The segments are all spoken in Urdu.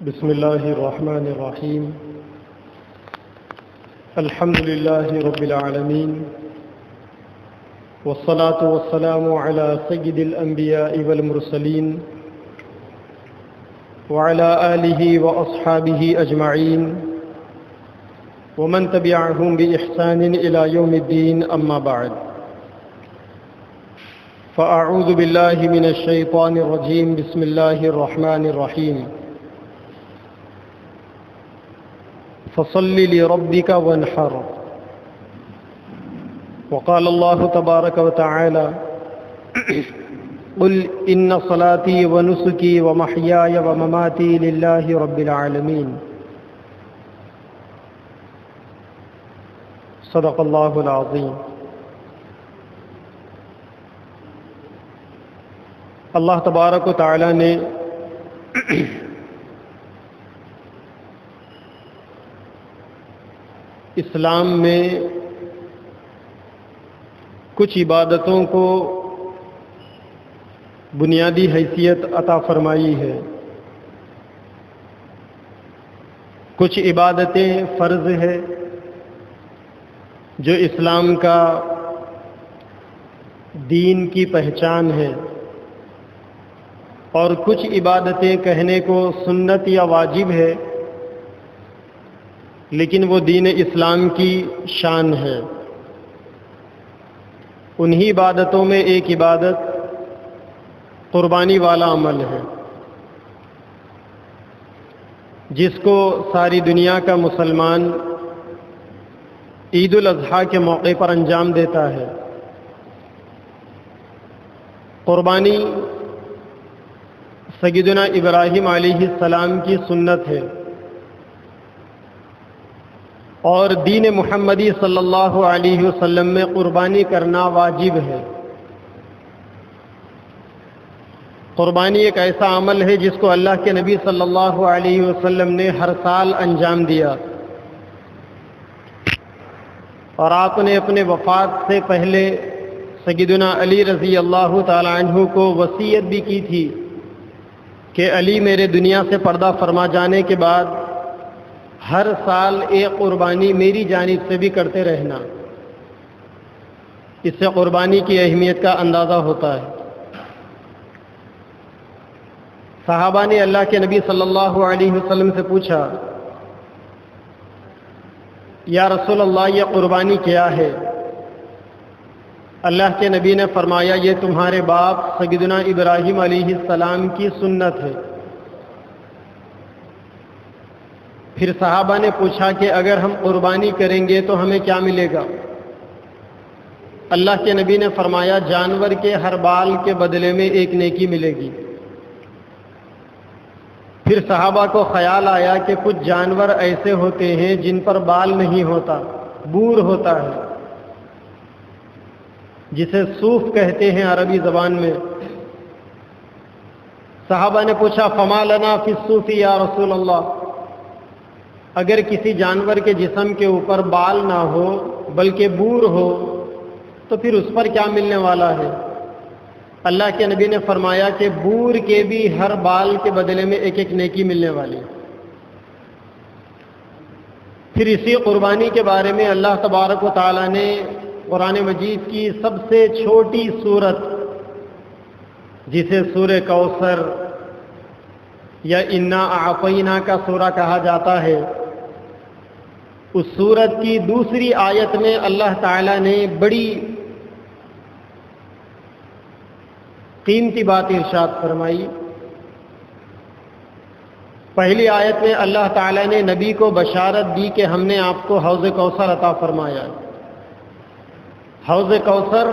بسم الله الرحمن الرحيم. الحمد لله رب العالمين، والصلاة والسلام على سيد الأنبياء والمرسلين وعلى آله وأصحابه أجمعين ومن تبعهم بإحسان إلى يوم الدين. أما بعد، فأعوذ بالله من الشيطان الرجيم. بسم الله الرحمن الرحيم. فصل لربك وانحر. وقال الله تبارك وتعالى: قل إن صلاتي ونسكي ومحياي ومماتي لله رب العالمين. صدق الله العظيم. اللہ تبارک و تعالی نے اسلام میں کچھ عبادتوں کو بنیادی حیثیت عطا فرمائی ہے. کچھ عبادتیں فرض ہے جو اسلام کا دین کی پہچان ہے، اور کچھ عبادتیں کہنے کو سنت یا واجب ہے لیکن وہ دین اسلام کی شان ہے. انہی عبادتوں میں ایک عبادت قربانی والا عمل ہے، جس کو ساری دنیا کا مسلمان عید الاضحیٰ کے موقع پر انجام دیتا ہے. قربانی سیدنا ابراہیم علیہ السلام کی سنت ہے، اور دین محمدی صلی اللہ علیہ وسلم میں قربانی کرنا واجب ہے. قربانی ایک ایسا عمل ہے جس کو اللہ کے نبی صلی اللہ علیہ وسلم نے ہر سال انجام دیا، اور آپ نے اپنے وفات سے پہلے سیدنا علی رضی اللہ تعالی عنہ کو وصیت بھی کی تھی کہ علی میرے دنیا سے پردہ فرما جانے کے بعد ہر سال ایک قربانی میری جانب سے بھی کرتے رہنا. اس سے قربانی کی اہمیت کا اندازہ ہوتا ہے. صحابہ نے اللہ کے نبی صلی اللہ علیہ وسلم سے پوچھا: یا رسول اللہ، یہ قربانی کیا ہے؟ اللہ کے نبی نے فرمایا: یہ تمہارے باپ سیدنا ابراہیم علیہ السلام کی سنت ہے. پھر صحابہ نے پوچھا کہ اگر ہم قربانی کریں گے تو ہمیں کیا ملے گا؟ اللہ کے نبی نے فرمایا: جانور کے ہر بال کے بدلے میں ایک نیکی ملے گی. پھر صحابہ کو خیال آیا کہ کچھ جانور ایسے ہوتے ہیں جن پر بال نہیں ہوتا، بور ہوتا ہے، جسے صوف کہتے ہیں عربی زبان میں. صحابہ نے پوچھا: فما لنا فی الصوف یا رسول اللہ، اگر کسی جانور کے جسم کے اوپر بال نہ ہو بلکہ بور ہو تو پھر اس پر کیا ملنے والا ہے؟ اللہ کے نبی نے فرمایا کہ بور کے بھی ہر بال کے بدلے میں ایک ایک نیکی ملنے والی. پھر اسی قربانی کے بارے میں اللہ تبارک و تعالی نے قرآن مجید کی سب سے چھوٹی سورت، جسے سورہ کوثر یا انا اعطینا کا سورہ کہا جاتا ہے، اس سورت کی دوسری آیت میں اللہ تعالی نے بڑی قیمتی بات ارشاد فرمائی. پہلی آیت میں اللہ تعالی نے نبی کو بشارت دی کہ ہم نے آپ کو حوض کوثر عطا فرمایا. حوض کوثر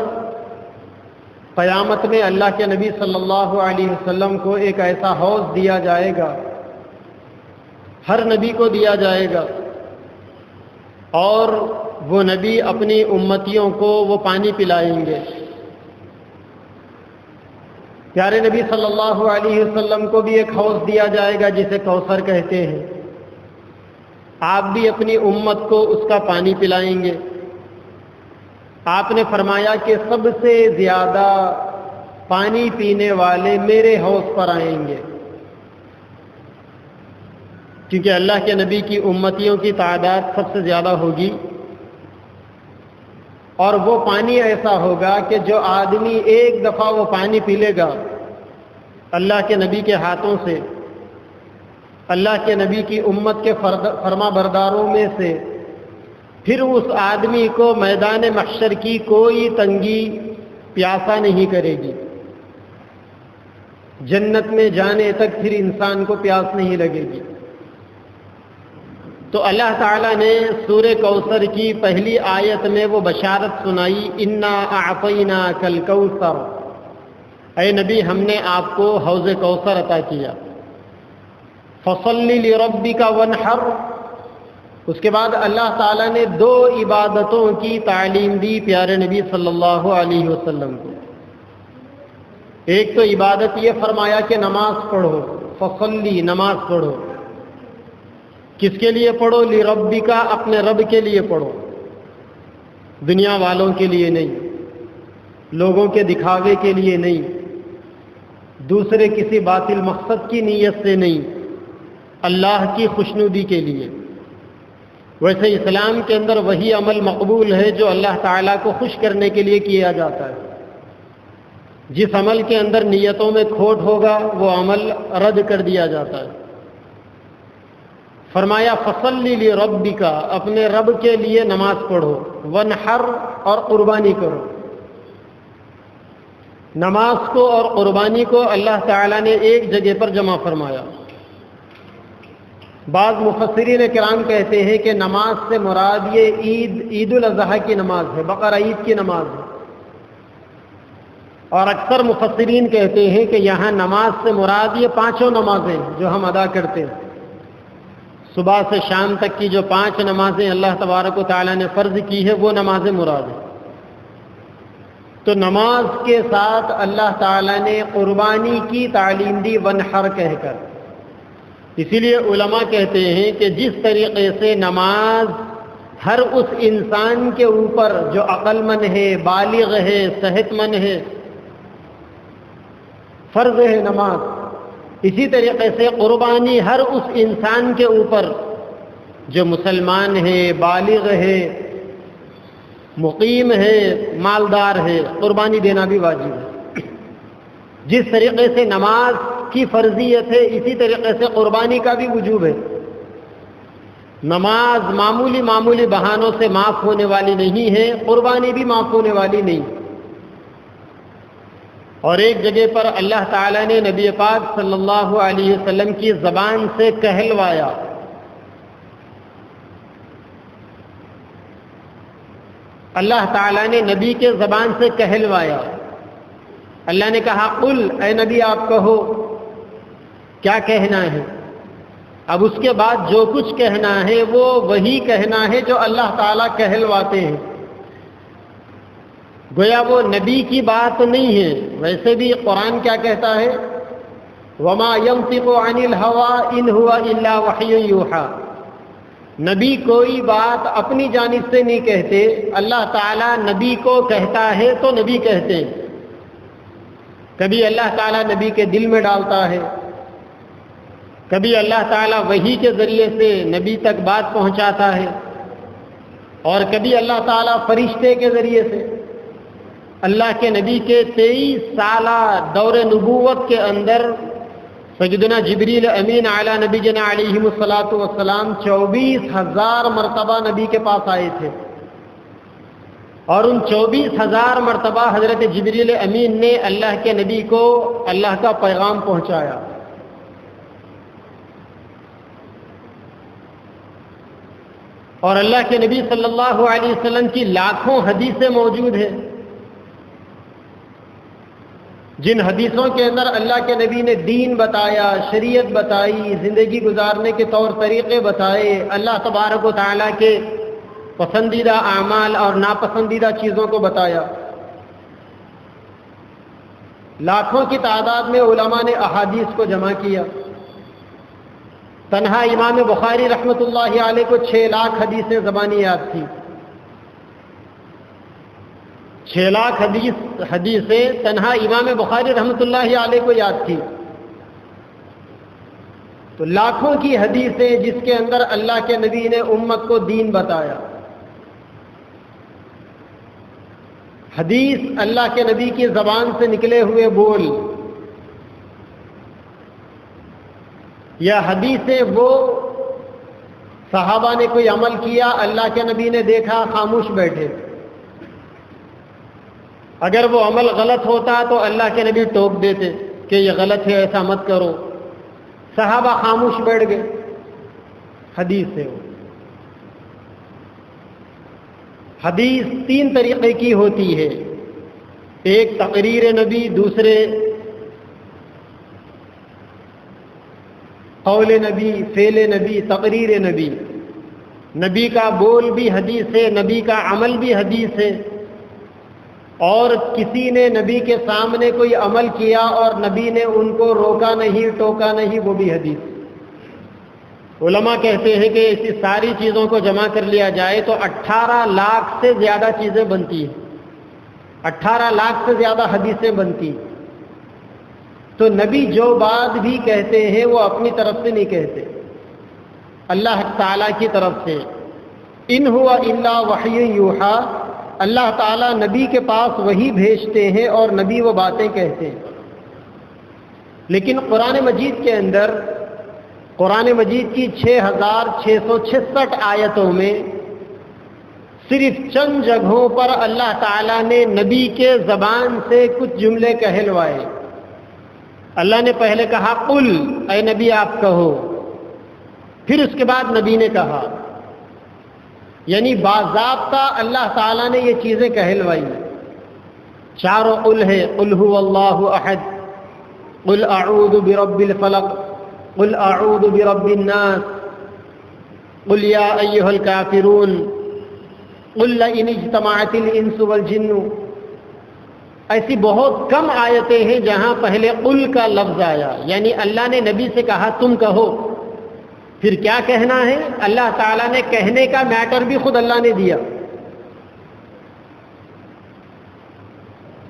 قیامت میں اللہ کے نبی صلی اللہ علیہ وسلم کو ایک ایسا حوض دیا جائے گا، ہر نبی کو دیا جائے گا، اور وہ نبی اپنی امتیوں کو وہ پانی پلائیں گے. پیارے نبی صلی اللہ علیہ وسلم کو بھی ایک حوض دیا جائے گا جسے کوثر کہتے ہیں. آپ بھی اپنی امت کو اس کا پانی پلائیں گے. آپ نے فرمایا کہ سب سے زیادہ پانی پینے والے میرے حوض پر آئیں گے. کیونکہ اللہ کے نبی کی امتیوں کی تعداد سب سے زیادہ ہوگی، اور وہ پانی ایسا ہوگا کہ جو آدمی ایک دفعہ وہ پانی پی لے گا اللہ کے نبی کے ہاتھوں سے، اللہ کے نبی کی امت کے فرما برداروں میں سے، پھر اس آدمی کو میدان محشر کی کوئی تنگی پیاسا نہیں کرے گی، جنت میں جانے تک پھر انسان کو پیاس نہیں لگے گی۔ تو اللہ تعالیٰ نے سورہ کوثر کی پہلی آیت میں وہ بشارت سنائی، انا اعطیناک الکوثر، اے نبی ہم نے آپ کو حوض کوثر عطا کیا، فصلی لربک وانحر۔ اس کے بعد اللہ تعالیٰ نے دو عبادتوں کی تعلیم دی پیارے نبی صلی اللہ علیہ وسلم کو۔ ایک تو عبادت یہ فرمایا کہ نماز پڑھو، فصلی، نماز پڑھو۔ کس کے لیے پڑھو؟ لربک، اپنے رب کے لیے پڑھو، دنیا والوں کے لیے نہیں، لوگوں کے دکھاوے کے لیے نہیں، دوسرے کسی باطل مقصد کی نیت سے نہیں، اللہ کی خوشنودی کے لیے۔ ویسے اسلام کے اندر وہی عمل مقبول ہے جو اللہ تعالیٰ کو خوش کرنے کے لیے کیا جاتا ہے۔ جس عمل کے اندر نیتوں میں کھوٹ ہوگا وہ عمل رد کر دیا جاتا ہے۔ فرمایا فصلی لربک، اپنے رب کے لیے نماز پڑھو، وانحر، اور قربانی کرو۔ نماز کو اور قربانی کو اللہ تعالیٰ نے ایک جگہ پر جمع فرمایا۔ بعض مفسرین کرام کہتے ہیں کہ نماز سے مراد یہ عید الاضحیٰ کی نماز ہے، بقرہ عید کی نماز ہے، اور اکثر مفسرین کہتے ہیں کہ یہاں نماز سے مراد یہ پانچوں نمازیں جو ہم ادا کرتے ہیں، صبح سے شام تک کی جو 5 نمازیں اللہ تبارک و تعالیٰ نے فرض کی ہے وہ نمازیں مراد ہیں۔ تو نماز کے ساتھ اللہ تعالیٰ نے قربانی کی تعلیم دی، وانحر کہہ کر۔ اسی لیے علماء کہتے ہیں کہ جس طریقے سے نماز ہر اس انسان کے اوپر جو عقل مند ہے، بالغ ہے، صحت مند ہے، فرض ہے نماز، اسی طریقے سے قربانی ہر اس انسان کے اوپر جو مسلمان ہے، بالغ ہے، مقیم ہے، مالدار ہے، قربانی دینا بھی واجب ہے۔ جس طریقے سے نماز کی فرضیت ہے اسی طریقے سے قربانی کا بھی وجوب ہے۔ نماز معمولی بہانوں سے معاف ہونے والی نہیں ہے، قربانی بھی معاف ہونے والی نہیں۔ اور ایک جگہ پر اللہ تعالیٰ نے نبی پاک صلی اللہ علیہ وسلم کی زبان سے کہلوایا، اللہ تعالیٰ نے نبی کے زبان سے کہلوایا، اللہ نے کہا قل، اے نبی آپ کہو، کیا کہنا ہے؟ اب اس کے بعد جو کچھ کہنا ہے وہ وہی کہنا ہے جو اللہ تعالیٰ کہلواتے ہیں، گویا وہ نبی کی بات نہیں ہے۔ ویسے بھی قرآن کیا کہتا ہے؟ وما ينطق عن الهوى ان هو الا وحی یوحى، نبی کوئی بات اپنی جانب سے نہیں کہتے، اللہ تعالیٰ نبی کو کہتا ہے تو نبی کہتے ہیں۔ کبھی اللہ تعالیٰ نبی کے دل میں ڈالتا ہے، کبھی اللہ تعالیٰ وحی کے ذریعے سے نبی تک بات پہنچاتا ہے، اور کبھی اللہ تعالیٰ فرشتے کے ذریعے سے۔ اللہ کے نبی کے 23 سالہ دور نبوت کے اندر سیدنا جبریل امین علی نبی جنا علیہ الصلاۃ والسلام 24,000 مرتبہ نبی کے پاس آئے تھے، اور ان 24,000 مرتبہ حضرت جبریل امین نے اللہ کے نبی کو اللہ کا پیغام پہنچایا۔ اور اللہ کے نبی صلی اللہ علیہ وسلم کی لاکھوں حدیثیں موجود ہیں، جن حدیثوں کے اندر اللہ کے نبی نے دین بتایا، شریعت بتائی، زندگی گزارنے کے طور طریقے بتائے، اللہ تبارک و تعالیٰ کے پسندیدہ اعمال اور ناپسندیدہ چیزوں کو بتایا۔ لاکھوں کی تعداد میں علماء نے احادیث کو جمع کیا۔ تنہا امام بخاری رحمۃ اللہ علیہ کو 6 لاکھ حدیثیں زبانی یاد تھی۔ 6 لاکھ حدیثیں تنہا امام بخاری رحمۃ اللہ علیہ کو یاد تھی۔ تو تو لاکھوں کی حدیثیں جس کے اندر اللہ کے نبی نے امت کو دین بتایا. حدیث اللہ کے نبی کی زبان سے نکلے ہوئے بول، یا حدیثیں وہ صحابہ نے کوئی عمل کیا، اللہ کے نبی نے دیکھا، خاموش بیٹھے. اگر وہ عمل غلط ہوتا تو اللہ کے نبی ٹوک دیتے کہ یہ غلط ہے، ایسا مت کرو. صحابہ خاموش بیٹھ گئے. حدیث سے ہو. حدیث تین طریقے کی ہوتی ہے، ایک تقریر نبی، دوسرے قول نبی، فعل نبی، تقریر نبی. نبی کا بول بھی حدیث ہے، نبی کا عمل بھی حدیث ہے. اور کسی نے نبی کے سامنے کوئی عمل کیا اور نبی نے ان کو روکا نہیں، ٹوکا نہیں، وہ بھی حدیث. علماء کہتے ہیں کہ ایسی ساری چیزوں کو جمع کر لیا جائے تو 18 لاکھ سے زیادہ چیزیں بنتی ہیں. 18 لاکھ سے زیادہ حدیثیں بنتی. تو نبی جو بات بھی کہتے ہیں وہ اپنی طرف سے نہیں کہتے، اللہ تعالیٰ کی طرف سے. ان ہوا الا وحی یوحا، اللہ تعالیٰ نبی کے پاس وہی بھیجتے ہیں اور نبی وہ باتیں کہتے ہیں. لیکن قرآن مجید کے اندر، قرآن مجید کی 6666 آیتوں میں صرف چند جگہوں پر اللہ تعالیٰ نے نبی کے زبان سے کچھ جملے کہلوائے. اللہ نے پہلے کہا قل، اے نبی آپ کہو. پھر اس کے بعد نبی نے کہا. یعنی باضابطہ اللہ تعالیٰ نے یہ چیزیں کہلوائی. چاروں قل ہے، قل هو اللہ احد، قل اعوذ برب الفلق، قل اعوذ برب الناس، قل یا ایھا الکافرون، قل لئن اجتمعت الانس والجن. ایسی بہت کم آیتیں ہیں جہاں پہلے قل کا لفظ آیا، یعنی اللہ نے نبی سے کہا تم کہو. پھر کیا کہنا ہے، اللہ تعالیٰ نے کہنے کا میٹر بھی خود اللہ نے دیا.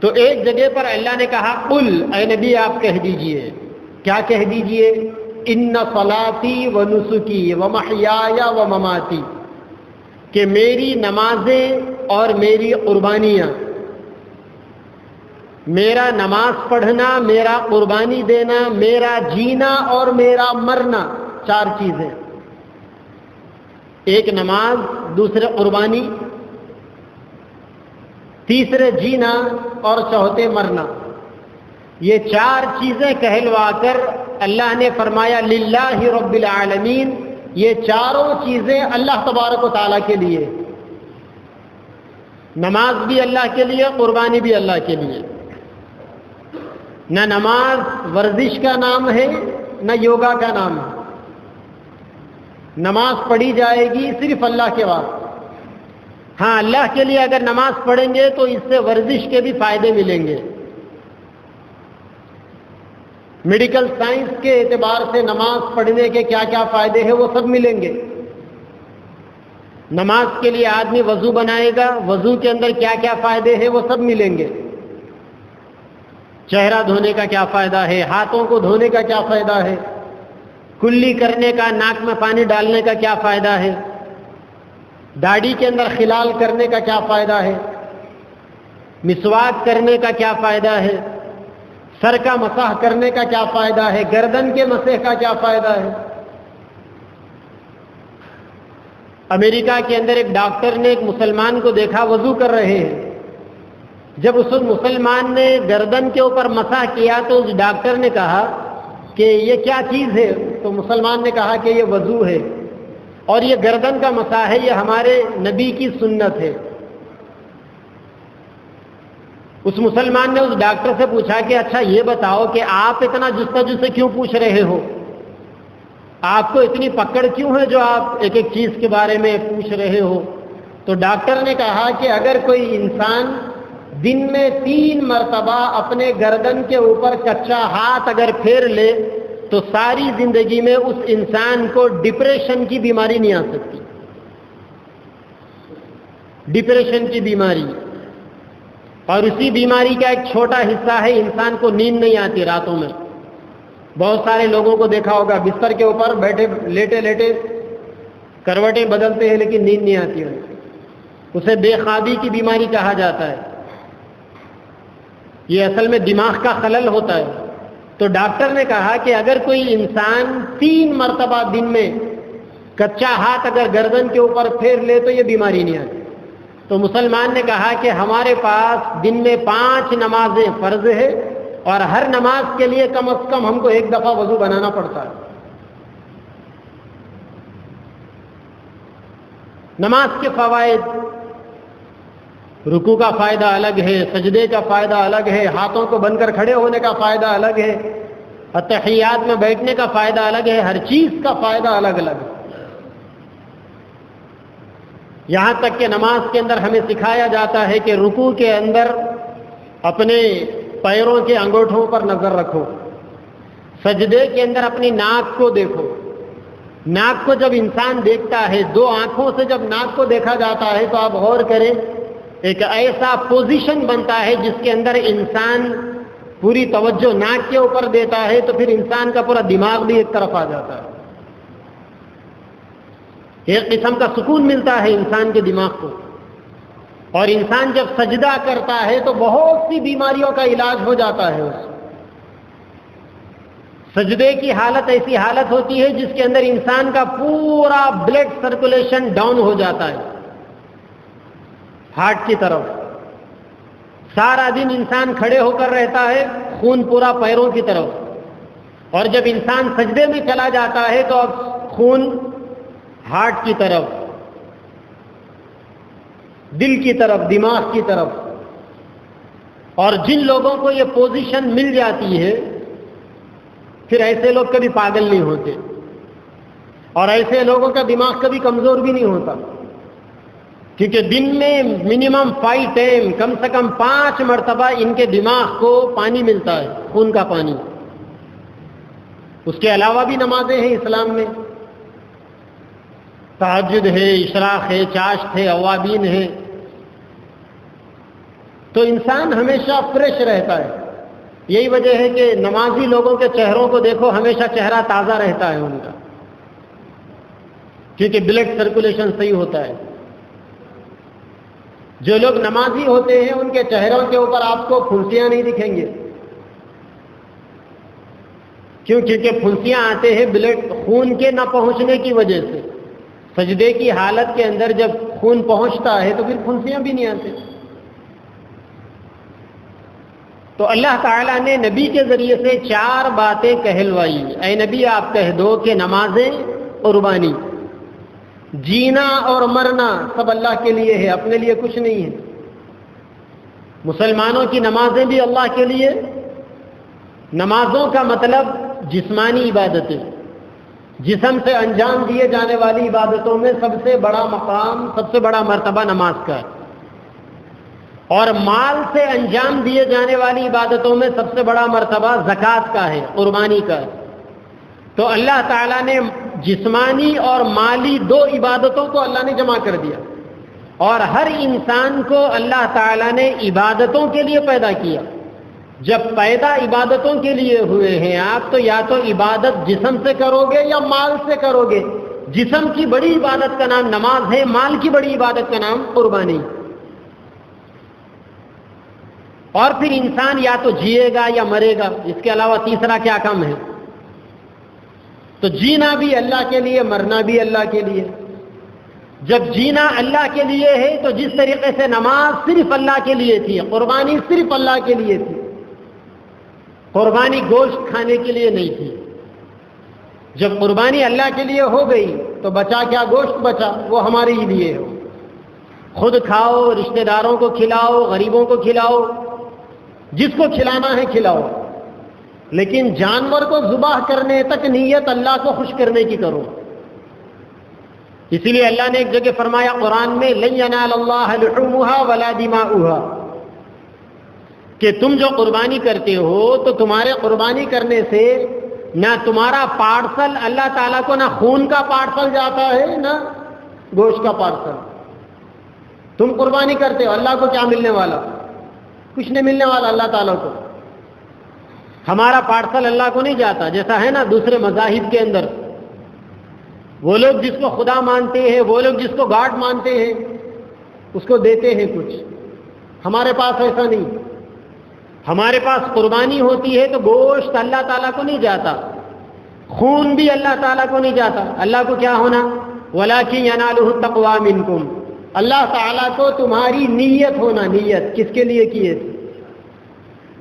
تو ایک جگہ پر اللہ نے کہا قل، اے نبی آپ کہہ دیجئے. کیا کہہ دیجئے؟ ان صلاتی و نسکی و محیایا و مماتی، کہ میری نمازیں اور میری قربانیاں، میرا نماز پڑھنا، میرا قربانی دینا، میرا جینا اور میرا مرنا، چار چیزیں. ایک نماز، دوسرے قربانی، تیسرے جینا اور چوتھے مرنا. یہ چار چیزیں کہلوا کر اللہ نے فرمایا للہ رب العالمین. یہ چاروں چیزیں اللہ تبارک و تعالیٰ کے لیے. نماز بھی اللہ کے لیے، قربانی بھی اللہ کے لیے. نہ نماز ورزش کا نام ہے، نہ یوگا کا نام ہے. نماز پڑھی جائے گی صرف اللہ کے واسطے. ہاں، اللہ کے لیے اگر نماز پڑھیں گے تو اس سے ورزش کے بھی فائدے ملیں گے. میڈیکل سائنس کے اعتبار سے نماز پڑھنے کے کیا کیا فائدے ہیں وہ سب ملیں گے. نماز کے لیے آدمی وضو بنائے گا، وضو کے اندر کیا کیا فائدے ہیں وہ سب ملیں گے. چہرہ دھونے کا کیا فائدہ ہے، ہاتھوں کو دھونے کا کیا فائدہ ہے، کلی کرنے کا، ناک میں پانی ڈالنے کا کیا فائدہ ہے، داڑھی کے اندر خلال کرنے کا کیا فائدہ ہے، مسواک کرنے کا کیا فائدہ ہے، سر کا مسح کرنے کا کیا فائدہ ہے، گردن کے مسح کا کیا فائدہ ہے. امریکہ کے اندر ایک ڈاکٹر نے ایک مسلمان کو دیکھا وضو کر رہے ہیں. جب اس مسلمان نے گردن کے اوپر مسح کیا تو اس ڈاکٹر نے کہا کہ یہ کیا چیز ہے، تو مسلمان نے کہا کہ یہ وضو ہے اور یہ گردن کا مسح ہے، یہ ہمارے نبی کی سنت ہے. اس مسلمان نے اس ڈاکٹر سے پوچھا کہ اچھا یہ بتاؤ کہ آپ اتنا جستجو سے کیوں پوچھ رہے ہو، آپ کو اتنی پکڑ کیوں ہے جو آپ ایک ایک چیز کے بارے میں پوچھ رہے ہو. تو ڈاکٹر نے کہا کہ اگر کوئی انسان دن میں 3 مرتبہ اپنے گردن کے اوپر کچا ہاتھ اگر پھیر لے تو ساری زندگی میں اس انسان کو ڈپریشن کی بیماری نہیں آ سکتی. ڈپریشن کی بیماری، اور اسی بیماری کا ایک چھوٹا حصہ ہے انسان کو نیند نہیں آتی راتوں میں. بہت سارے لوگوں کو دیکھا ہوگا بستر کے اوپر بیٹھے لیٹے لیٹے کروٹیں بدلتے ہیں لیکن نیند نہیں آتی ہے، اسے بے خوابی کی بیماری کہا جاتا ہے۔ یہ اصل میں دماغ کا خلل ہوتا ہے۔ تو ڈاکٹر نے کہا کہ اگر کوئی انسان 3 مرتبہ دن میں کچا ہاتھ اگر گردن کے اوپر پھیر لے تو یہ بیماری نہیں آتی۔ تو مسلمان نے کہا کہ ہمارے پاس دن میں 5 نمازیں فرض ہے اور ہر نماز کے لیے کم از کم ہم کو 1 دفعہ وضو بنانا پڑتا ہے۔ نماز کے فوائد، رکوع کا فائدہ الگ ہے، سجدے کا فائدہ الگ ہے، ہاتھوں کو بن کر کھڑے ہونے کا فائدہ الگ ہے، اتحیات میں بیٹھنے کا فائدہ الگ ہے، ہر چیز کا فائدہ الگ الگ ہے۔ یہاں تک کہ نماز کے اندر ہمیں سکھایا جاتا ہے کہ رکوع کے اندر اپنے پیروں کے انگوٹھوں پر نظر رکھو، سجدے کے اندر اپنی ناک کو دیکھو۔ ناک کو جب انسان دیکھتا ہے، 2 آنکھوں سے جب ناک کو دیکھا جاتا ہے تو آپ غور کریں، ایک ایسا پوزیشن بنتا ہے جس کے اندر انسان پوری توجہ ناک کے اوپر دیتا ہے تو پھر انسان کا پورا دماغ بھی ایک طرف آ جاتا ہے، ایک قسم کا سکون ملتا ہے انسان کے دماغ کو۔ اور انسان جب سجدہ کرتا ہے تو بہت سی بیماریوں کا علاج ہو جاتا ہے۔ اس سجدے کی حالت ایسی حالت ہوتی ہے جس کے اندر انسان کا پورا بلڈ سرکولیشن ڈاؤن ہو جاتا ہے ہارٹ کی طرف۔ سارا دن انسان کھڑے ہو کر رہتا ہے، خون پورا پیروں کی طرف، اور جب انسان سجدے میں چلا جاتا ہے تو اب خون ہارٹ کی طرف، دل کی طرف، دماغ کی طرف۔ اور جن لوگوں کو یہ پوزیشن مل جاتی ہے پھر ایسے لوگ کبھی پاگل نہیں ہوتے، اور ایسے لوگوں کا دماغ کبھی کمزور بھی نہیں ہوتا، کیونکہ دن میں منیمم 5 ٹائم، کم سے کم 5 مرتبہ ان کے دماغ کو پانی ملتا ہے، خون کا پانی۔ اس کے علاوہ بھی نمازیں ہیں اسلام میں، تہجد ہے، اشراق ہے، چاشت ہے، اوابین ہے۔ تو انسان ہمیشہ فریش رہتا ہے۔ یہی وجہ ہے کہ نمازی لوگوں کے چہروں کو دیکھو، ہمیشہ چہرہ تازہ رہتا ہے ان کا، کیونکہ بلڈ سرکولیشن صحیح ہوتا ہے۔ جو لوگ نمازی ہوتے ہیں ان کے چہروں کے اوپر آپ کو پھنسیاں نہیں دکھیں گے، کیوں؟ کیونکہ پھنسیاں آتے ہیں بلڈ خون کے نہ پہنچنے کی وجہ سے۔ سجدے کی حالت کے اندر جب خون پہنچتا ہے تو پھر پھنسیاں بھی نہیں آتے۔ تو اللہ تعالیٰ نے نبی کے ذریعے سے 4 باتیں کہلوائی۔ اے نبی آپ کہہ دو کہ نمازیں، قربانی، جینا اور مرنا سب اللہ کے لیے ہے، اپنے لیے کچھ نہیں ہے۔ مسلمانوں کی نمازیں بھی اللہ کے لیے۔ نمازوں کا مطلب جسمانی عبادتیں، جسم سے انجام دیے جانے والی عبادتوں میں سب سے بڑا مقام، سب سے بڑا مرتبہ نماز کا ہے، اور مال سے انجام دیے جانے والی عبادتوں میں سب سے بڑا مرتبہ زکوٰۃ کا ہے، قربانی کا ہے۔ تو اللہ تعالیٰ نے جسمانی اور مالی 2 عبادتوں کو اللہ نے جمع کر دیا، اور ہر انسان کو اللہ تعالیٰ نے عبادتوں کے لیے پیدا کیا۔ جب پیدا عبادتوں کے لیے ہوئے ہیں آپ، تو یا تو عبادت جسم سے کرو گے یا مال سے کرو گے۔ جسم کی بڑی عبادت کا نام نماز ہے، مال کی بڑی عبادت کا نام قربانی۔ اور پھر انسان یا تو جیے گا یا مرے گا، اس کے علاوہ تیسرا کیا کام ہے؟ تو جینا بھی اللہ کے لیے، مرنا بھی اللہ کے لیے۔ جب جینا اللہ کے لیے ہے تو جس طریقے سے نماز صرف اللہ کے لیے تھی، قربانی صرف اللہ کے لیے تھی، قربانی گوشت کھانے کے لیے نہیں تھی۔ جب قربانی اللہ کے لیے ہو گئی تو بچا کیا؟ گوشت بچا، وہ ہمارے ہی لیے ہو۔ خود کھاؤ، رشتہ داروں کو کھلاؤ، غریبوں کو کھلاؤ، جس کو کھلانا ہے کھلاؤ، لیکن جانور کو ذبح کرنے تک نیت اللہ کو خوش کرنے کی کرو۔ اسی لیے اللہ نے ایک جگہ فرمایا قرآن میں، لن ینال اللہ لحومها ولا دماؤها، کہ تم جو قربانی کرتے ہو تو تمہارے قربانی کرنے سے نہ تمہارا پارسل اللہ تعالیٰ کو، نہ خون کا پارسل جاتا ہے نہ گوشت کا پارسل۔ تم قربانی کرتے ہو، اللہ کو کیا ملنے والا؟ کچھ نہیں ملنے والا اللہ تعالیٰ کو۔ ہمارا پارسل اللہ کو نہیں جاتا، جیسا ہے نا دوسرے مذاہب کے اندر وہ لوگ جس کو خدا مانتے ہیں، وہ لوگ جس کو گاڈ مانتے ہیں، اس کو دیتے ہیں کچھ. ہمارے پاس ایسا نہیں. ہمارے پاس قربانی ہوتی ہے تو گوشت اللہ تعالیٰ کو نہیں جاتا، خون بھی اللہ تعالیٰ کو نہیں جاتا. اللہ کو کیا ہونا؟ وَلَٰكِن يَنَالُهُ التَّقْوَىٰ مِنكُمْ. اللہ تعالیٰ کو تمہاری نیت ہونا. نیت کس کے لیے کیے تھے؟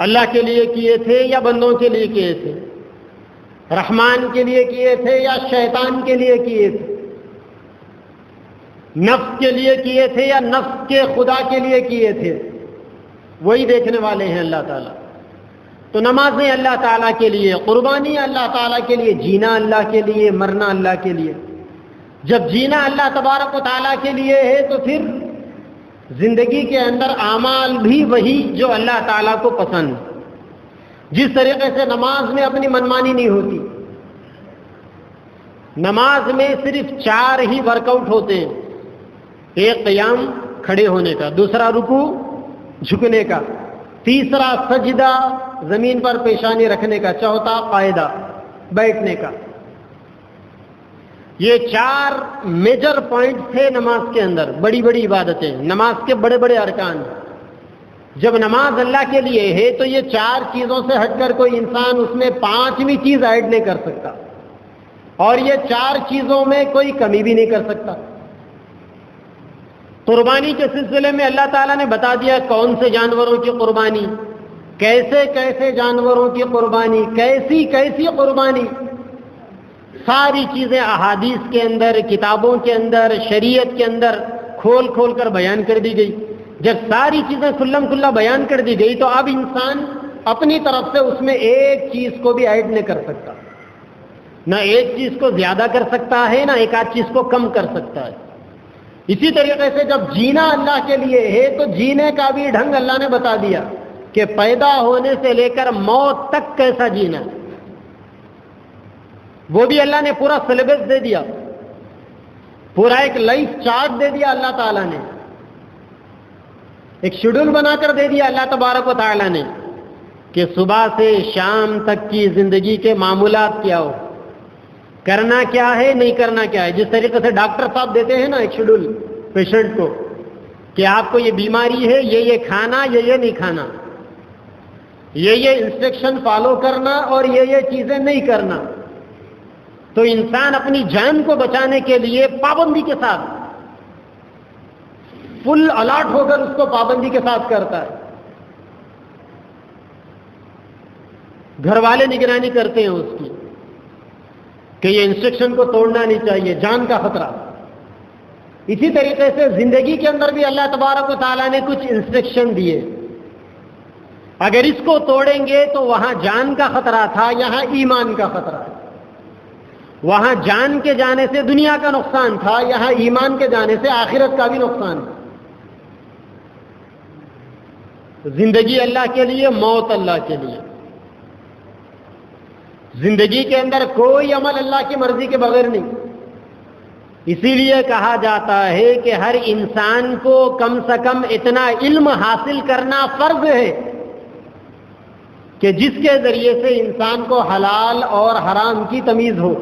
اللہ کے لیے کیے تھے یا بندوں کے لیے کیے تھے؟ رحمان کے لیے کیے تھے یا شیطان کے لیے کیے تھے؟ نفس کے لیے کیے تھے یا نفس کے خدا کے لیے کیے تھے؟ وہی دیکھنے والے ہیں اللہ تعالیٰ. تو نمازیں اللہ تعالیٰ کے لیے، قربانی اللہ تعالیٰ کے لیے، جینا اللہ کے لیے، مرنا اللہ کے لیے. جب جینا اللہ تبارک و تعالیٰ کے لیے ہے تو پھر زندگی کے اندر اعمال بھی وہی جو اللہ تعالیٰ کو پسند. جس طریقے سے نماز میں اپنی منمانی نہیں ہوتی. نماز میں صرف 4 ہی ورک آؤٹ ہوتے ہیں. ایک قیام کھڑے ہونے کا، دوسرا رکوع جھکنے کا، تیسرا سجدہ زمین پر پیشانی رکھنے کا، چوتھا قاعدہ بیٹھنے کا. یہ 4 میجر پوائنٹس تھے نماز کے اندر، بڑی بڑی عبادتیں، نماز کے بڑے بڑے ارکان. جب نماز اللہ کے لیے ہے تو یہ 4 چیزوں سے ہٹ کر کوئی انسان اس میں 5ویں چیز ایڈ نہیں کر سکتا، اور یہ 4 چیزوں میں کوئی کمی بھی نہیں کر سکتا. قربانی کے سلسلے میں اللہ تعالیٰ نے بتا دیا کون سے جانوروں کی قربانی، کیسے کیسے جانوروں کی قربانی، کیسی کیسی قربانی. ساری چیزیں احادیث کے اندر، کتابوں کے اندر، شریعت کے اندر کھول کھول کر بیان کر دی گئی. جب ساری چیزیں کھلم کھلا بیان کر دی گئی تو اب انسان اپنی طرف سے اس میں ایک چیز کو بھی ایڈ نہیں کر سکتا. نہ ایک چیز کو زیادہ کر سکتا ہے، نہ ایک آدھ چیز کو کم کر سکتا ہے. اسی طریقے سے جب جینا اللہ کے لیے ہے تو جینے کا بھی ڈھنگ اللہ نے بتا دیا کہ پیدا ہونے سے لے کر موت تک کیسا جینا، وہ بھی اللہ نے پورا سلیبس دے دیا، پورا ایک لائف چارٹ دے دیا اللہ تعالیٰ نے، ایک شیڈول بنا کر دے دیا اللہ تبارک و تعالیٰ نے کہ صبح سے شام تک کی زندگی کے معمولات کیا ہو، کرنا کیا ہے، نہیں کرنا کیا ہے. جس طریقے سے ڈاکٹر صاحب دیتے ہیں نا ایک شیڈول پیشنٹ کو کہ آپ کو یہ بیماری ہے، یہ کھانا، یہ نہیں کھانا، یہ انسٹرکشن فالو کرنا اور یہ چیزیں نہیں کرنا. تو انسان اپنی جان کو بچانے کے لیے پابندی کے ساتھ فل الرٹ ہو کر اس کو پابندی کے ساتھ کرتا ہے. گھر والے نگرانی کرتے ہیں اس کی کہ یہ انسٹرکشن کو توڑنا نہیں چاہیے، جان کا خطرہ. اسی طریقے سے زندگی کے اندر بھی اللہ تبارک و تعالیٰ نے کچھ انسٹرکشن دیے. اگر اس کو توڑیں گے تو وہاں جان کا خطرہ تھا، یہاں ایمان کا خطرہ ہے. وہاں جان کے جانے سے دنیا کا نقصان تھا، یہاں ایمان کے جانے سے آخرت کا بھی نقصان ہے. زندگی اللہ کے لیے، موت اللہ کے لیے. زندگی کے اندر کوئی عمل اللہ کی مرضی کے بغیر نہیں. اسی لیے کہا جاتا ہے کہ ہر انسان کو کم سے کم اتنا علم حاصل کرنا فرض ہے کہ جس کے ذریعے سے انسان کو حلال اور حرام کی تمیز ہو.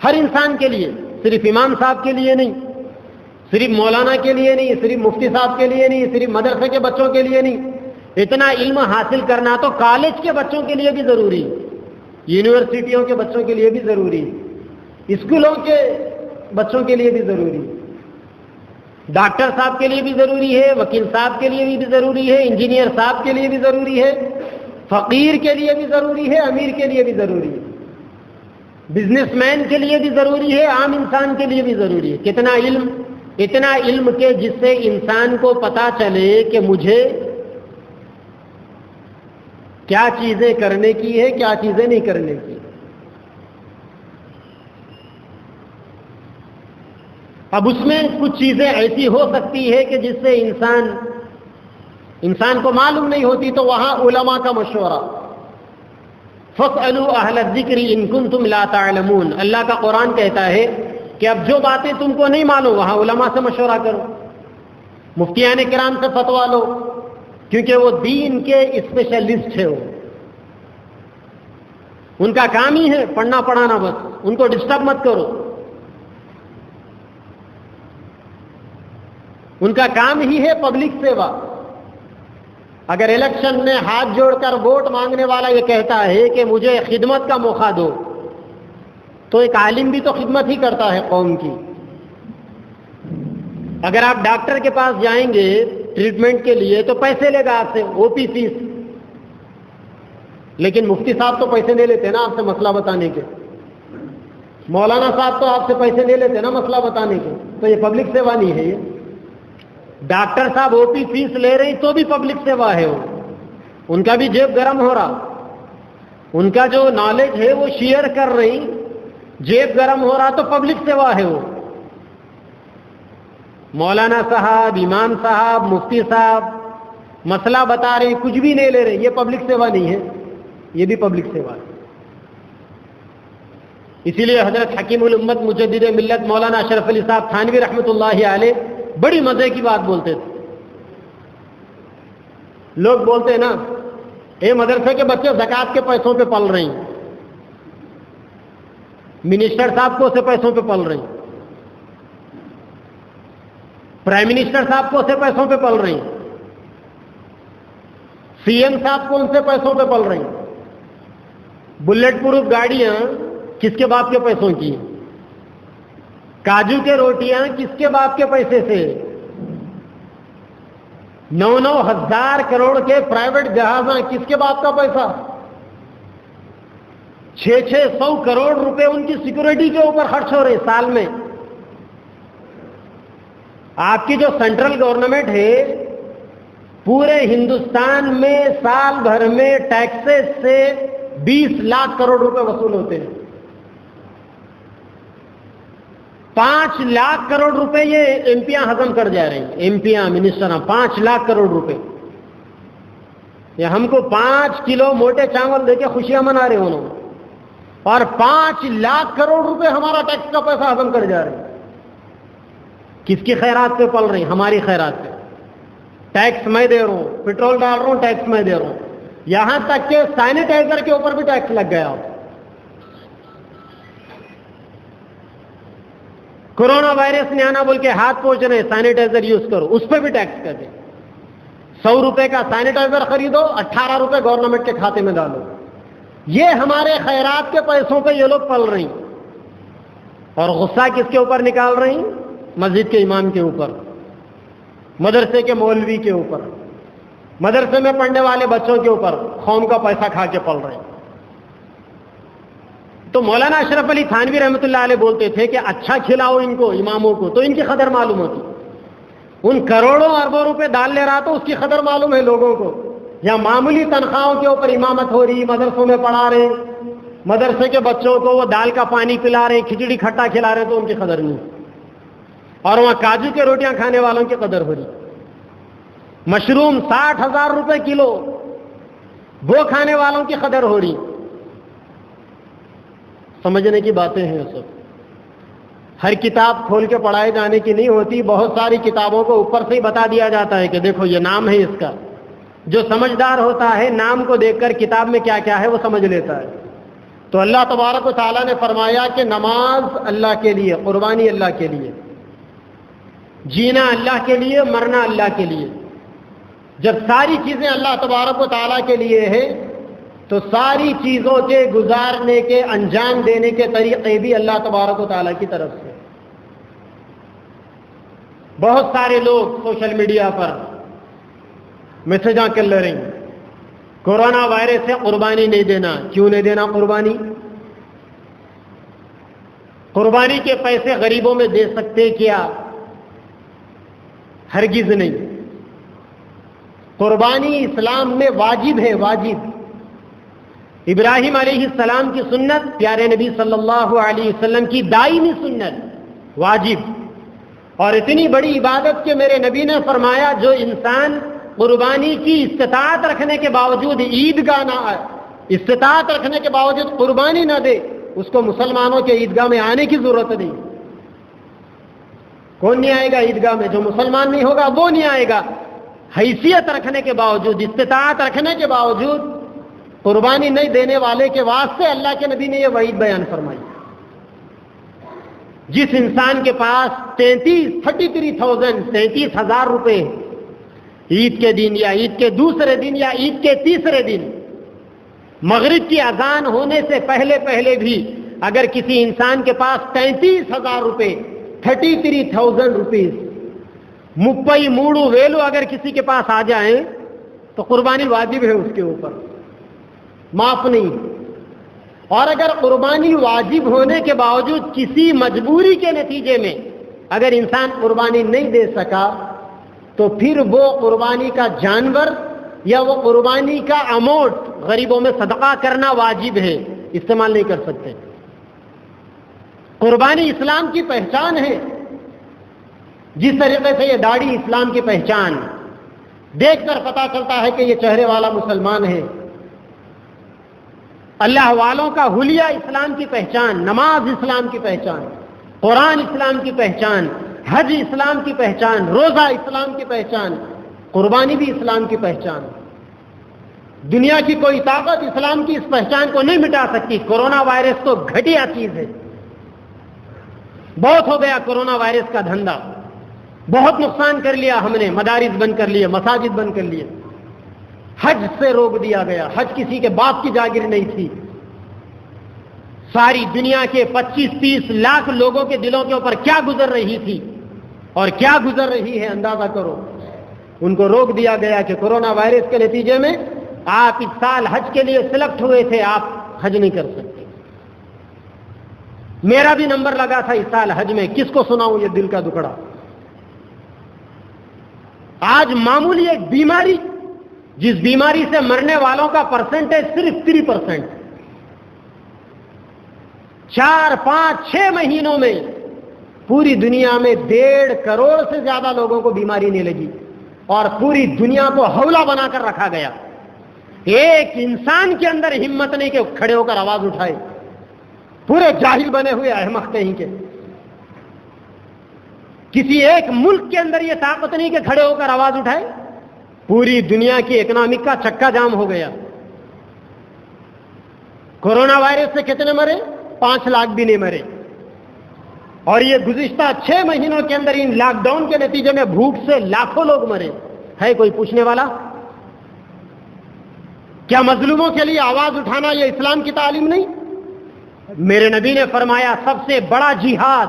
ہر انسان کے لیے، صرف امام صاحب کے لیے نہیں، صرف مولانا کے لیے نہیں، صرف مفتی صاحب کے لیے نہیں، صرف مدرسے کے بچوں کے لیے نہیں. اتنا علم حاصل کرنا تو کالج کے بچوں کے لیے بھی ضروری ہے، یونیورسٹیوں کے بچوں کے لیے بھی ضروری ہے، اسکولوں کے بچوں کے لیے بھی ضروری ہے، ڈاکٹر صاحب کے لیے بھی ضروری ہے، وکیل صاحب کے لیے بھی ضروری ہے، انجینئر صاحب کے لیے بھی ضروری ہے، فقیر کے لیے بھی ضروری ہے، امیر کے لیے بھی ضروری ہے، بزنس مین کے لیے بھی ضروری ہے، عام انسان کے لیے بھی ضروری ہے. کتنا علم، اتنا علم کہ جس سے انسان کو پتا چلے کہ مجھے کیا چیزیں کرنے کی ہے، کیا چیزیں نہیں کرنے کی. اب اس میں کچھ چیزیں ایسی ہو سکتی ہے کہ جس سے انسان کو معلوم نہیں ہوتی، تو وہاں علماء کا مشورہ. فَاسْأَلُوا أَهْلَ الذِّكْرِ إِن كُنتُمْ لَا تَعْلَمُونَ. اللہ کا قرآن کہتا ہے کہ اب جو باتیں تم کو نہیں معلوم وہاں علماء سے مشورہ کرو، مفتیان کرام سے فتویٰ لو، کیونکہ وہ دین کے اسپیشلسٹ ہے. وہ ان کا کام ہی ہے پڑھنا پڑھانا، بس ان کو ڈسٹرب مت کرو. ان کا کام ہی ہے پبلک سیوا. اگر الیکشن میں ہاتھ جوڑ کر ووٹ مانگنے والا یہ کہتا ہے کہ مجھے خدمت کا موقع دو، تو ایک عالم بھی تو خدمت ہی کرتا ہے قوم کی. اگر آپ ڈاکٹر کے پاس جائیں گے ٹریٹمنٹ کے لیے تو پیسے لے گا آپ سے، او پی فیس. لیکن مفتی صاحب تو پیسے نہیں لیتے نا آپ سے مسئلہ بتانے کے. مولانا صاحب تو آپ سے پیسے نہیں لیتے نا مسئلہ بتانے کے. تو یہ پبلک سیوا نہیں ہے. یہ ڈاکٹر صاحب او پی فیس لے رہی تو بھی پبلک سیوا ہے. وہ ان کا بھی جیب گرم ہو رہا، ان کا جو نالج ہے وہ شیئر کر رہی، جیب گرم ہو رہا تو پبلک سیوا ہے. وہ مولانا صاحب، امام صاحب، مفتی صاحب مسئلہ بتا رہے، کچھ بھی نہیں لے رہے، یہ پبلک سیوا نہیں ہے، یہ بھی پبلک سیوا ہے. اسی لیے حضرت حکیم الامت مجدد ملت مولانا اشرف علی صاحب تھانوی رحمۃ اللہ علیہ بڑی مزے کی بات بولتے تھے. لوگ بولتے ہیں نا، اے مدرسے کے بچے زکوٰۃ کے پیسوں پہ پل رہے ہیں، منسٹر صاحب کو سے پیسوں پہ پل رہے ہیں، پرائم منسٹر صاحب کو سے پیسوں پہ پل رہے ہیں، سی ایم صاحب کو ان سے پیسوں پہ پل رہے ہیں. بلٹ پروف گاڑیاں کس کے باپ کے پیسوں کی؟ کاجو کے روٹیاں کس کے باپ کے پیسے سے؟ 9-9 ہزار کروڑ کے پرائیویٹ جہازاں کس کے باپ کا پیسہ؟ 600 کروڑ روپے ان کی سیکورٹی کے اوپر خرچ ہو رہے سال میں. آپ کی جو سینٹرل گورنمنٹ ہے پورے ہندوستان میں سال بھر میں ٹیکسز سے 20 لاکھ کروڑ روپے وصول ہوتے ہیں. 5 لاکھ کروڑ روپے یہ ایم پیاں ہضم کر جا رہے ہیں. ایم پیاں، منسٹر 5 لاکھ کروڑ روپے. یہ ہم کو 5 کلو موٹے چاول دے کے خوشیاں منا رہے انہوں، اور 5 لاکھ کروڑ روپے ہمارا ٹیکس کا پیسہ ہضم کر جا رہے ہیں. کس کی خیرات پہ پل رہی؟ ہماری خیرات پہ. ٹیکس میں دے رہا ہوں، پٹرول ڈال رہا ہوں، ٹیکس میں دے رہا ہوں. یہاں تک کہ سینیٹائزر کے اوپر بھی ٹیکس لگ گیا. کورونا وائرس نے آنا بول کے ہاتھ پوچھ رہے سینیٹائزر یوز کرو، اس پہ بھی ٹیکس کر دیں. 100 روپے کا سینیٹائزر خریدو، 18 روپے گورنمنٹ کے کھاتے میں ڈالو. یہ ہمارے خیرات کے پیسوں پہ یہ لوگ پل رہی. اور غصہ کس کے اوپر نکال رہی؟ مسجد کے امام کے اوپر، مدرسے کے مولوی کے اوپر، مدرسے میں پڑھنے والے بچوں کے اوپر قوم کا پیسہ کھا کے پل رہے ہیں. تو مولانا اشرف علی تھانوی رحمۃ اللہ علیہ بولتے تھے کہ اچھا کھلاؤ ان کو، اماموں کو، تو ان کی قدر معلوم ہوتی. ان کروڑوں اربوں روپے ڈال لے رہا تو اس کی قدر معلوم ہے لوگوں کو. یا معمولی تنخواہوں کے اوپر امامت ہو رہی، مدرسوں میں پڑھا رہے، مدرسے کے بچوں کو وہ دال کا پانی پلا رہے، کھچڑی کھٹا کھلا رہے، تو ان کی قدر نہیں. اور وہاں کاجو کے روٹیاں کھانے والوں کی قدر ہو رہی. مشروم 60,000 روپے کلو، وہ کھانے والوں کی قدر ہو رہی. سمجھنے کی باتیں ہیں سب. ہر کتاب کھول کے پڑھائے جانے کی نہیں ہوتی. بہت ساری کتابوں کو اوپر سے ہی بتا دیا جاتا ہے کہ دیکھو یہ نام ہے اس کا. جو سمجھدار ہوتا ہے نام کو دیکھ کر کتاب میں کیا کیا ہے وہ سمجھ لیتا ہے. تو اللہ تبارک و تعالیٰ نے فرمایا کہ نماز اللہ کے لیے، قربانی اللہ کے لیے، جینا اللہ کے لیے، مرنا اللہ کے لیے. جب ساری چیزیں اللہ تبارک و تعالیٰ کے لیے ہیں تو ساری چیزوں کے گزارنے کے، انجام دینے کے طریقے بھی اللہ تبارک و تعالیٰ کی طرف سے. بہت سارے لوگ سوشل میڈیا پر میسجاں کر لے رہے ہیں کورونا وائرس سے قربانی نہیں دینا. کیوں نہیں دینا قربانی؟ قربانی کے پیسے غریبوں میں دے سکتے کیا؟ ہرگز نہیں. قربانی اسلام میں واجب ہے، واجب. ابراہیم علیہ السلام کی سنت، پیارے نبی صلی اللہ علیہ وسلم کی دائمی سنت، واجب. اور اتنی بڑی عبادت کہ میرے نبی نے فرمایا جو انسان قربانی کی استطاعت رکھنے کے باوجود عیدگاہ نہ آئے، استطاعت رکھنے کے باوجود قربانی نہ دے، اس کو مسلمانوں کے عیدگاہ میں آنے کی ضرورت نہیں. کون نہیں آئے گا عیدگاہ میں؟ جو مسلمان نہیں ہوگا وہ نہیں آئے گا. حیثیت رکھنے کے باوجود، استطاعت رکھنے کے باوجود قربانی نہیں دینے والے کے واسطے اللہ کے نبی نے یہ وعید بیان فرمائی. جس انسان کے پاس 33,000 روپے عید کے دن یا عید کے دوسرے دن یا عید کے تیسرے دن مغرب کی اذان ہونے سے پہلے بھی اگر کسی انسان کے پاس 33,000 روپے 33,000 روپیز 33,000 اگر کسی کے پاس آ جائیں تو قربانی واجب ہے اس کے اوپر، معاف نہیں. اور اگر قربانی واجب ہونے کے باوجود کسی مجبوری کے نتیجے میں اگر انسان قربانی نہیں دے سکا تو پھر وہ قربانی کا جانور یا وہ قربانی کا اماؤنٹ غریبوں میں صدقہ کرنا واجب ہے، استعمال نہیں کر سکتے. قربانی اسلام کی پہچان ہے. جس طریقے سے یہ داڑھی اسلام کی پہچان، دیکھ کر پتا چلتا ہے کہ یہ چہرے والا مسلمان ہے. اللہ والوں کا حلیہ اسلام کی پہچان، نماز اسلام کی پہچان، قرآن اسلام کی پہچان، حج اسلام کی پہچان، روزہ اسلام کی پہچان، قربانی بھی اسلام کی پہچان. دنیا کی کوئی طاقت اسلام کی اس پہچان کو نہیں مٹا سکتی. کرونا وائرس تو گھٹیا چیز ہے. بہت ہو گیا کرونا وائرس کا دھندا، بہت نقصان کر لیا ہم نے. مدارس بند کر لیے، مساجد بند کر لیے، حج سے روک دیا گیا. حج کسی کے باپ کی جاگیر نہیں تھی. ساری دنیا کے 25-30 لاکھ لوگوں کے دلوں کے اوپر کیا گزر رہی تھی اور کیا گزر رہی ہے اندازہ کرو. ان کو روک دیا گیا کہ کورونا وائرس کے نتیجے میں آپ اس سال حج کے لیے سلیکٹ ہوئے تھے، آپ حج نہیں کر سکتے. میرا بھی نمبر لگا تھا اس سال حج میں، کس کو سناؤں یہ دل کا دکڑا. آج معمولی ایک بیماری، جس بیماری سے مرنے والوں کا پرسنٹیج صرف 3%، 4-5-6 مہینوں میں پوری دنیا میں 1.5 کروڑ سے زیادہ لوگوں کو بیماری نہیں لگی اور پوری دنیا کو حولہ بنا کر رکھا گیا. ایک انسان کے اندر ہمت نہیں کہ کھڑے ہو کر آواز اٹھائے. پورے جاہل بنے ہوئے احمق کہیں کے. کسی ایک ملک کے اندر یہ طاقت نہیں کہ کھڑے ہو کر آواز اٹھائے. پوری دنیا کی اکنامک کا چکا جام ہو گیا. کورونا وائرس سے کتنے مرے؟ 5 لاکھ بھی نہیں مرے. اور یہ گزشتہ 6 مہینوں کے اندر ان لاک ڈاؤن کے نتیجے میں بھوک سے لاکھوں لوگ مرے. ہے کوئی پوچھنے والا؟ کیا مظلوموں کے لیے آواز اٹھانا یہ اسلام کی تعلیم نہیں؟ میرے نبی نے فرمایا سب سے بڑا جہاد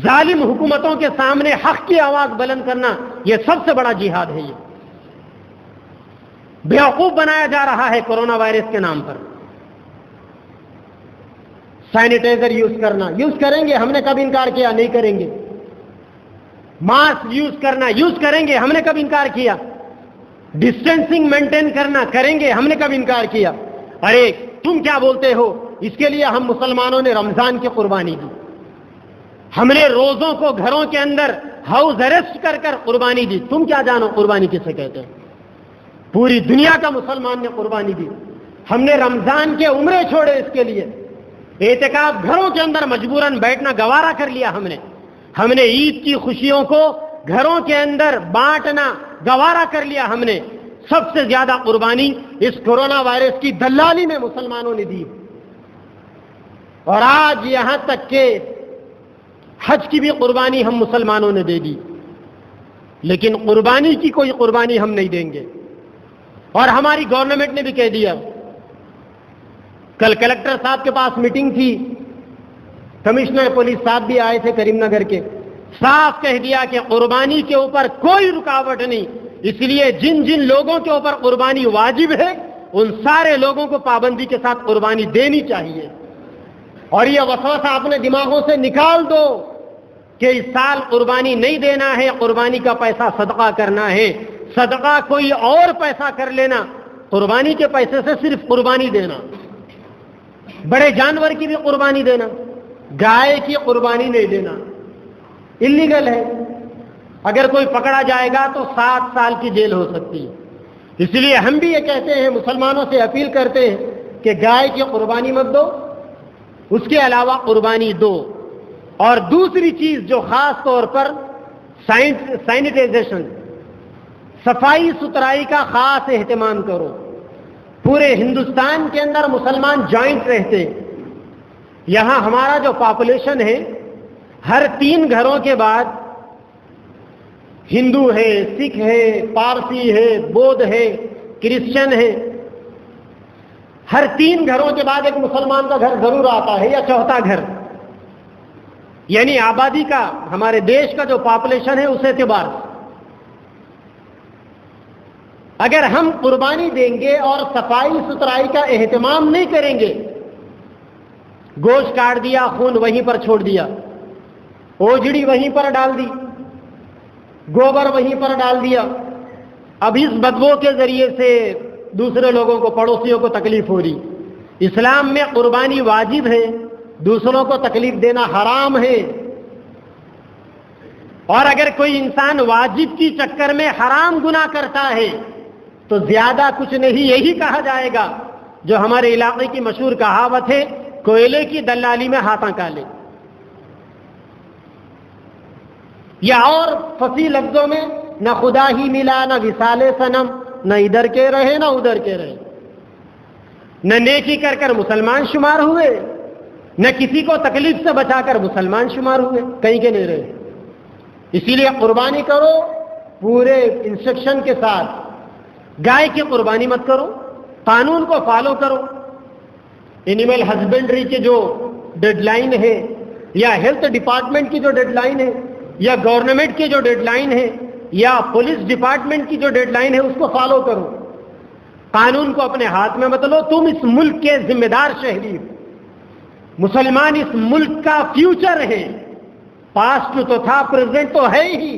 ظالم حکومتوں کے سامنے حق کی آواز بلند کرنا، یہ سب سے بڑا جہاد ہے. یہ بیوقوف بنایا جا رہا ہے کورونا وائرس کے نام پر. سینیٹائزر یوز کرنا، یوز کریں گے، ہم نے کب انکار کیا؟ نہیں کریں گے. ماسک یوز کرنا، یوز کریں گے، ہم نے کب انکار کیا؟ ڈسٹینسنگ مینٹین کرنا، کریں گے، ہم نے کب انکار کیا؟ ارے تم کیا بولتے ہو؟ اس کے لیے ہم مسلمانوں نے رمضان کی قربانی دی. ہم نے روزوں کو گھروں کے اندر ہاؤس اریسٹ کر کر قربانی دی. تم کیا جانو قربانی کسے کہتے ہیں؟ پوری دنیا کا مسلمان نے قربانی دی. ہم نے رمضان کے عمرے چھوڑے اس کے لیے. اعتکاف گھروں کے اندر مجبوراً بیٹھنا گوارا کر لیا ہم نے عید کی خوشیوں کو گھروں کے اندر بانٹنا گوارا کر لیا. ہم نے سب سے زیادہ قربانی اس کورونا وائرس کی دلالی میں مسلمانوں نے دی. اور آج یہاں تک کہ حج کی بھی قربانی ہم مسلمانوں نے دے دی. لیکن قربانی کی کوئی قربانی ہم نہیں دیں گے. اور ہماری گورنمنٹ نے بھی کہہ دیا. کل کلکٹر صاحب کے پاس میٹنگ تھی، کمشنر پولیس صاحب بھی آئے تھے کریم نگر کے. صاف کہہ دیا کہ قربانی کے اوپر کوئی رکاوٹ نہیں. اس لیے جن جن لوگوں کے اوپر قربانی واجب ہے ان سارے لوگوں کو پابندی کے ساتھ قربانی دینی چاہیے. اور یہ وسوسہ اپنے دماغوں سے نکال دو کہ اس سال قربانی نہیں دینا ہے، قربانی کا پیسہ صدقہ کرنا ہے. صدقہ کوئی اور پیسہ کر لینا، قربانی کے پیسے سے صرف قربانی دینا. بڑے جانور کی بھی قربانی دینا، گائے کی قربانی نہیں دینا، اللیگل ہے. اگر کوئی پکڑا جائے گا تو 7 سال کی جیل ہو سکتی ہے. اس لیے ہم بھی یہ کہتے ہیں، مسلمانوں سے اپیل کرتے ہیں کہ گائے کی قربانی مت دو، اس کے علاوہ قربانی دو. اور دوسری چیز جو خاص طور پر سینیٹائزیشن، صفائی ستھرائی کا خاص اہتمام کرو. پورے ہندوستان کے اندر مسلمان جوائنٹ رہتے. یہاں ہمارا جو پاپولیشن ہے ہر 3 گھروں کے بعد ہندو ہے، سکھ ہے، پارسی ہے، بودھ ہے، کرسچن ہے. ہر 3 گھروں کے بعد ایک مسلمان کا گھر ضرور آتا ہے، یا چوتھا گھر. یعنی آبادی کا ہمارے دیش کا جو پاپولیشن ہے اس اعتبار سے اگر ہم قربانی دیں گے اور صفائی ستھرائی کا اہتمام نہیں کریں گے، گوشت کاٹ دیا، خون وہیں پر چھوڑ دیا، اوجڑی وہیں پر ڈال دی، گوبر وہیں پر ڈال دیا، اب اس بدبو کے ذریعے سے دوسرے لوگوں کو، پڑوسیوں کو تکلیف ہو رہی. اسلام میں قربانی واجب ہے، دوسروں کو تکلیف دینا حرام ہے. اور اگر کوئی انسان واجب کی چکر میں حرام گناہ کرتا ہے تو زیادہ کچھ نہیں، یہی کہا جائے گا جو ہمارے علاقے کی مشہور کہاوت ہے، کوئلے کی دلالی میں ہاتھاں کالے. یا اور فصیح لفظوں میں نہ خدا ہی ملا، نہ وصال صنم، نہ ادھر کے رہے نہ ادھر کے رہے. نہ نیکی کر کر مسلمان شمار ہوئے، نہ کسی کو تکلیف سے بچا کر مسلمان شمار ہوئے، کہیں کے نہیں رہے. اسی لیے قربانی کرو پورے انسٹرکشن کے ساتھ. گائے کی قربانی مت کرو، قانون کو فالو کرو. اینیمل ہسبینڈری کی جو ڈیڈ لائن ہے، یا ہیلتھ ڈپارٹمنٹ کی جو ڈیڈ لائن ہے، یا گورنمنٹ کی جو ڈیڈ لائن ہے، یا پولیس ڈپارٹمنٹ کی جو ڈیڈ لائن ہے، اس کو فالو کرو. قانون کو اپنے ہاتھ میں مت لو. تم اس ملک کے ذمہ دار شہری ہو. مسلمان اس ملک کا فیوچر ہے. پاسٹ تو تھا، پریزنٹ تو ہے ہی،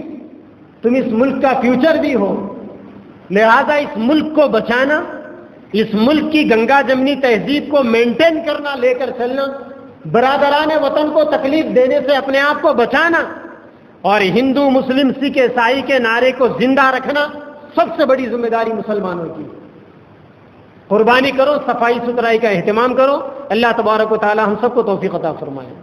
تم اس ملک کا فیوچر بھی ہو. لہذا اس ملک کو بچانا، اس ملک کی گنگا جمنی تہذیب کو مینٹین کرنا، لے کر چلنا، برادران وطن کو تکلیف دینے سے اپنے آپ کو بچانا، اور ہندو مسلم سکھ عیسائی کے نعرے کو زندہ رکھنا سب سے بڑی ذمہ داری مسلمانوں کی. قربانی کرو، صفائی ستھرائی کا اہتمام کرو. اللہ تبارک و تعالی ہم سب کو توفیق عطا فرمائے.